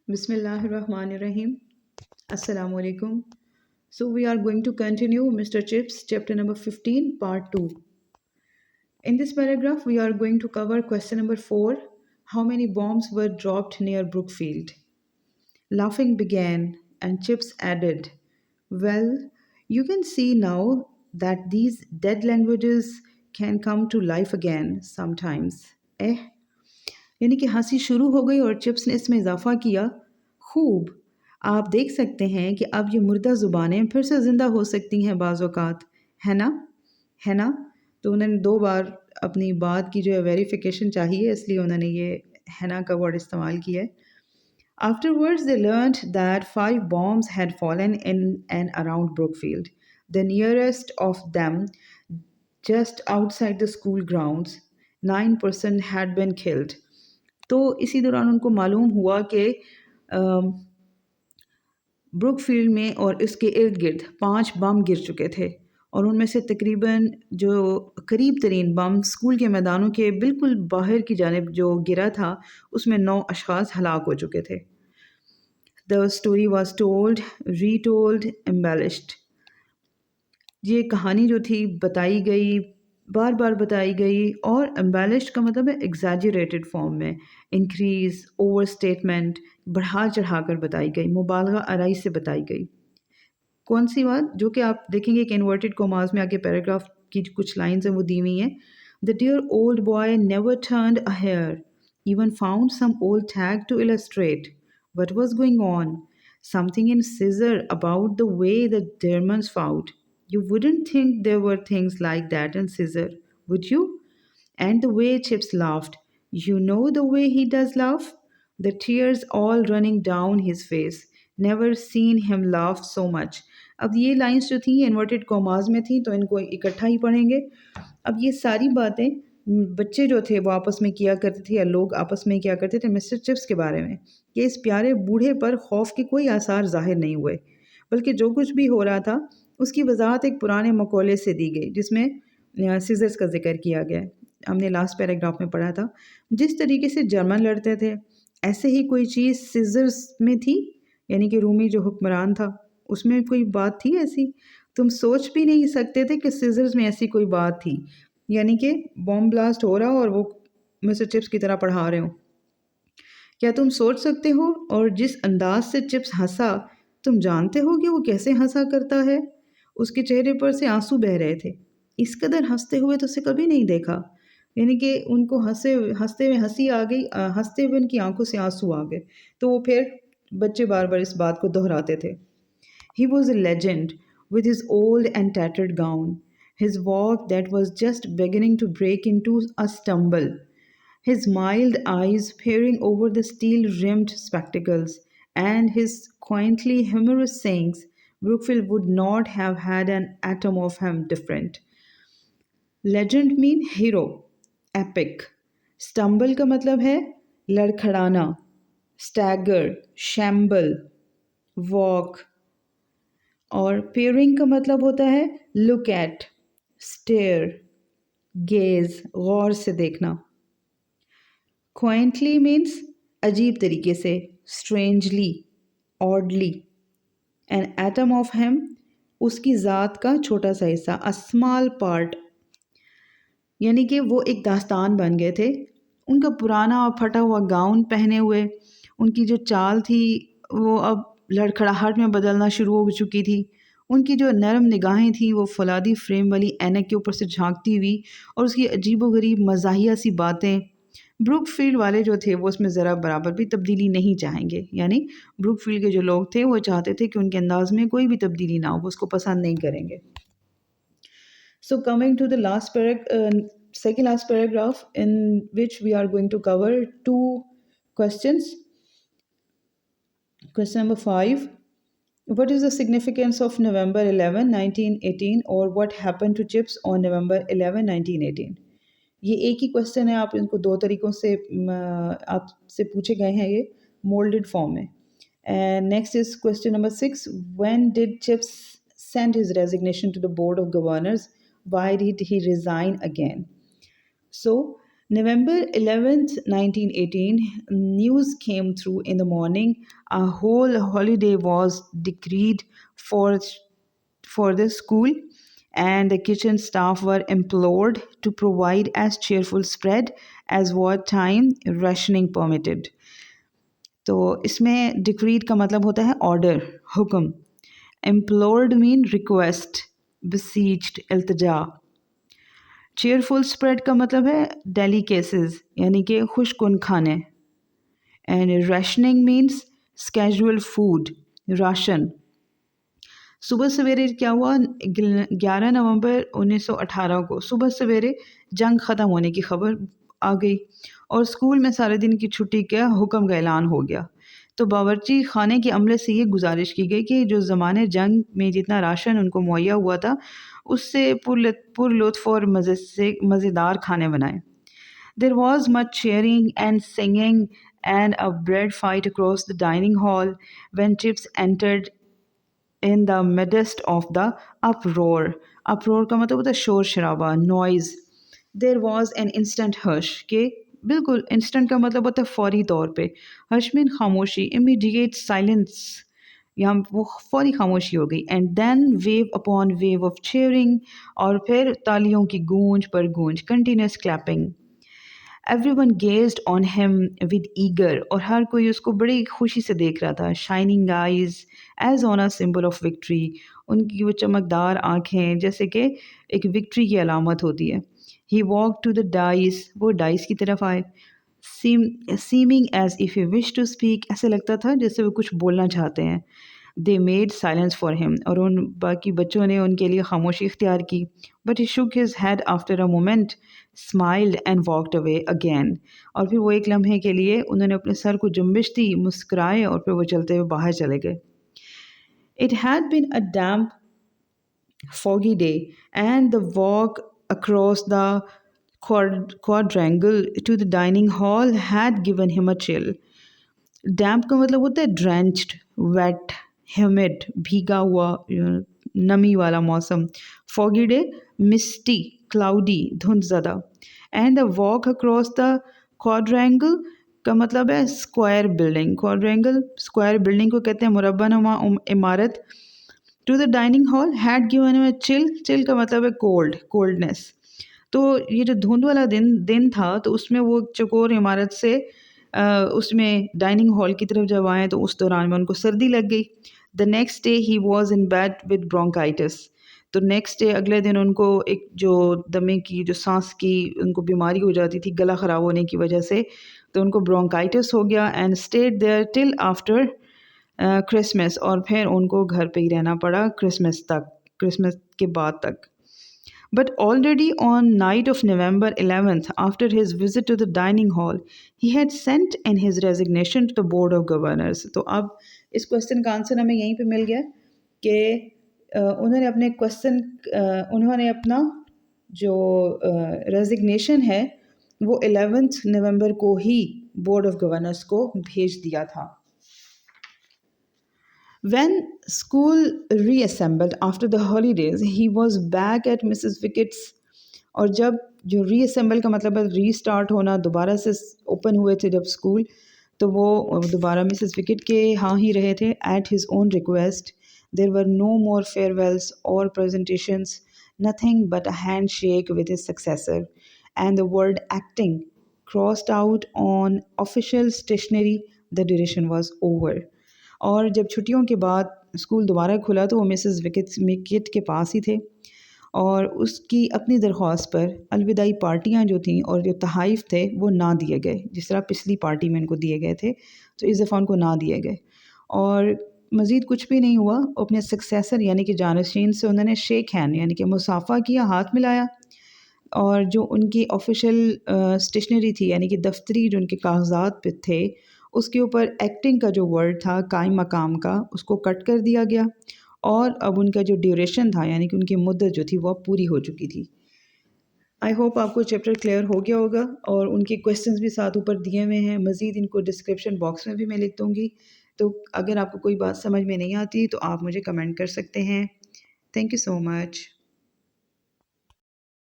Bismillahirrahmanirrahim. Assalamu alaikum. So we are going to continue Mr. Chips chapter number 15 part 2. In this paragraph we are going to cover question number 4, how many bombs were dropped near Brookfield. Laughing began and Chips added, well, you can see now that these dead languages can come to life again sometimes. Eh? यानी कि हंसी शुरू हो गई और chips ने इसमें इजाफा किया, खूब। आप देख सकते हैं कि अब ये मुर्दा ज़ुबानें फिर से ज़िंदा हो सकती हैं बाज़ औक़ात, है ना? है ना? तो उन्होंने 2 बार अपनी बात की जो है वेरिफिकेशन चाहिए, इसलिए उन्होंने ये है ना का वर्ड इस्तेमाल किया है। Afterwards, they learned that 5 bombs had fallen in and around Brookfield, the nearest of them just outside the school grounds. 9% had been killed. तो इसी दौरान उनको मालूम हुआ कि ब्रुकफील्ड में और इसके इर्द गिर्द 5 बम गिर चुके थे और उनमें से तकरीबन जो करीब तरीन बम स्कूल के मैदानों के बिल्कुल बाहर की जानिब जो गिरा था उसमें 9 अशख़ास हलाक हो चुके थे। The story was told, retold, embellished. ये कहानी जो थी बताई गई, बार बार बताई गई, और एम्बेलिश्ड का मतलब है एग्जैजरेटेड फॉर्म में, इंक्रीज, ओवर स्टेटमेंट, बढ़ा चढ़ा कर बताई गई, मुबालगा आराई से बताई गई। कौन सी बात? जो कि आप देखेंगे कि इन्वर्टेड कोमास में आगे पैराग्राफ की कुछ लाइन्स हैं वो दी हुई हैं। The dear old boy never turned a hair, even found some old tag to illustrate what was going on. Something in scissor about the way the Germans fought. You wouldn't think there were things like that in scissor, would you? And the way Chips laughed. You know the way he does laugh? The tears all running down his face. Never seen him laugh so much. अब ये lines जो थी inverted commas में थी तो इनको इकट्ठा ही पढ़ेंगे। अब ये सारी बातें बच्चे जो थे वो आपस में किया करते थे या लोग आपस में किया करते थे मिस्टर चिप्स के बारे में कि इस प्यारे बूढ़े पर खौफ के कोई आसार ज़ाहिर नहीं हुए, बल्कि जो कुछ भी हो रहा था उसकी वजाहत एक पुराने मकौले से दी गई जिसमें सीजर्स का जिक्र किया गया। हमने लास्ट पैराग्राफ में पढ़ा था जिस तरीके से जर्मन लड़ते थे ऐसे ही कोई चीज़ सीजर्स में थी, यानी कि रूमी जो हुक्मरान था उसमें कोई बात थी ऐसी? तुम सोच भी नहीं सकते थे कि सीजर्स में ऐसी कोई बात थी, यानी कि बॉम्ब ब्लास्ट हो रहा हो और वो मिस्टर चिप्स की तरह पढ़ा रहे हो। क्या तुम सोच सकते हो? और जिस अंदाज से चिप्स हंसा, तुम जानते हो कि वो कैसे हंसा करता है? उसके चेहरे पर से आंसू बह रहे थे। इस कदर हंसते हुए तो उसे कभी नहीं देखा, यानी कि उनको हंसते हुए हंसी आ गई, हंसते हुए उनकी आंखों से आंसू आ गए। तो वो फिर बच्चे बार बार इस बात को दोहराते थे। He was a legend with his old and tattered gown, his walk that was just beginning to break into a stumble, his mild eyes peering over the steel rimmed spectacles, and his quaintly humorous sayings. Brookfield would not have had an atom of him different. Legend mean hero, epic. Stumble का मतलब है लड़खड़ाना, stagger, shamble, walk, और pairing का मतलब होता है look at, stair, gauge, गौर से देखना। क्वाइंटली मीन्स अजीब तरीके से, strangely, oddly. An atom of him उसकी ज़ात का छोटा सा हिस्सा, अ स्मॉल पार्ट, यानी कि वो एक दास्तान बन गए थे। उनका पुराना और फटा हुआ गाउन पहने हुए उनकी जो चाल थी वो अब लड़खड़ाहट में बदलना शुरू हो चुकी थी। उनकी जो नरम निगाहें थीं वो फौलादी फ्रेम वाली ऐनक के ऊपर से झांकती हुई, और उसकी अजीबोगरीब मज़ाहिया सी बातें। ब्रुकफील्ड वाले जो थे वो उसमें ज़रा बराबर भी तब्दीली नहीं चाहेंगे, यानी ब्रुकफील्ड के जो लोग थे वो चाहते थे कि उनके अंदाज में कोई भी तब्दीली ना हो, वो उसको पसंद नहीं करेंगे। So coming to the second last paragraph, in which we are going to cover 2 questions. Question number 5. What is the significance of November 11, 1918, or what happened to Chips on November 11, 1918? ये एक ही क्वेश्चन है, आप इनको 2 तरीक़ों से आपसे पूछे गए हैं ये मोल्डेड फॉर्म में। And next is question number 6. When did Chips send his resignation to the Board of Governors? Why did he resign again? So, November 11th, 1918, news came through in the morning. A whole holiday was decreed for, for the school, and the kitchen staff were implored to provide as cheerful spread as what time rationing permitted. तो इसमें decreed का मतलब होता है order, हुक्म. Implored mean request, besieged, इल्तजा. Cheerful spread का मतलब है डेली केसेस यानी कि खुशकुन खाने. And rationing means schedule food, राशन. सुबह सवेरे क्या हुआ, 11 नवंबर 1918 को सुबह सवेरे जंग ख़त्म होने की खबर आ गई और स्कूल में सारे दिन की छुट्टी का हुक्म का ऐलान हो गया. तो बावर्ची खाने के अमले से ये गुजारिश की गई कि जो ज़माने जंग में जितना राशन उनको मुहैया हुआ था उससे पुरलुत्फ़ और मज़े से मज़ेदार खाने बनाएं. There was much cheering and singing and a bread fight across the dining hall when Chips entered in the midst of the uproar. Uproar का मतलब होता है शोर शराबा, noise. There was an instant hush के बिल्कुल instant का मतलब होता है फौरी तौर पे. Hush mean खामोशी, immediate silence. यहाँ वो फौरी खामोशी हो गई. And then wave upon wave of cheering, और फिर तालियों की गूंज पर गूंज, continuous clapping. Everyone gazed on him with eager, और हर कोई उसको बड़ी खुशी से देख रहा था. Shining eyes as on a symbol of victory, उनकी वो चमकदार आँखें जैसे कि एक विक्ट्री की अलामत होती है. He walk to the dais, वो डाइस की तरफ आए. Seeming as if you wish to speak, ऐसे लगता था जैसे वो कुछ बोलना चाहते हैं. They made silence for him, और उन बाकी बच्चों ने उनके लिए खामोशी इख्तियार की. But he shook his head after a moment, smiled and walked away again, और फिर वो एक लम्हे के लिए उन्होंने अपने सर को जुम्बिश दी, मुस्कुराए और फिर वो चलते हुए बाहर चले गए. It had been a damp foggy day, and the walk across the quadrangle to the dining hall had given him a chill. डैम्प का मतलब होता है ड्रेंच्ड, वेट, ह्यूमिड, भीगा हुआ, नमी वाला मौसम. फॉगी डे, मिस्टी, क्लाउडी, धुंध ज़्यादा. And the walk across the quadrangle का मतलब है square building. Quadrangle square building को कहते हैं मुरब्बानुमा इमारत. To the dining hall had given him a chill. Chill का मतलब है कोल्ड, कोल्डनेस. तो ये जो धुंध वाला दिन था तो उसमें वो चकोर इमारत से उसमें डाइनिंग हॉल की तरफ जब आए तो उस दौरान में उनको सर्दी लग गई. The next day he was in bed with bronchitis. तो नेक्स्ट डे अगले दिन उनको एक जो दमे की जो सांस की उनको बीमारी हो जाती थी गला ख़राब होने की वजह से, तो उनको ब्रोंकाइटिस हो गया. And stayed there till after Christmas, और फिर उनको घर पे ही रहना पड़ा क्रिसमस तक, क्रिसमस के बाद तक. But already on night of November 11th, after his visit to the dining hall, he had sent in his resignation to the Board of Governors. तो अब इस क्वेश्चन का आंसर हमें यहीं पे मिल गया कि उन्होंने अपने क्वेश्चन उन्होंने अपना जो रेजिग्नेशन है वो 11th नवंबर को ही बोर्ड ऑफ गवर्नर्स को भेज दिया था. When school reassembled after the holidays, he was back at Mrs. Wickett's. और जब जो रीअसेंबल का मतलब है रीस्टार्ट होना, दोबारा से ओपन हुए थे जब स्कूल, तो वो दोबारा मिसेस विकेट के यहाँ ही रहे थे. At his own request there were no more farewells और presentations, nothing but a handshake with his successor, and the word acting crossed out on official stationery. The duration was over. और जब छुट्टियों के बाद school दोबारा खुला तो वो मिसेस विकेट के पास ही थे, और उसकी अपनी दरख्वास्त पर अलविदाई पार्टियां जो थीं और जो तहाइफ थे वो ना दिए गए, जिस तरह पिछली पार्टी में इनको दिए गए थे तो इस दफ़ा उनको ना दिए गए. और मज़ीद कुछ भी नहीं हुआ. अपने सक्सेसर यानी कि जानशीन से उन्होंने शेक हैंड यानी कि मुसाफा किया, हाथ मिलाया, और जो उनकी ऑफिशियल स्टेशनरी थी यानी कि दफ्तरी जो उनके कागजात पे थे उसके ऊपर एक्टिंग का जो वर्ड था कायम मकाम का उसको कट कर दिया गया, और अब उनका जो ड्यूरेशन था यानी कि उनकी मुद्दत जो थी वो अब पूरी हो चुकी थी. आई होप आपको चैप्टर क्लियर हो गया होगा, और उनके क्वेश्चंस भी साथ ऊपर दिए हुए हैं. मज़ीद इनको डिस्क्रिप्शन बॉक्स में भी मैं लिख दूँगी, तो अगर आपको कोई बात समझ में नहीं आती तो आप मुझे कमेंट कर सकते हैं. Thank you so much.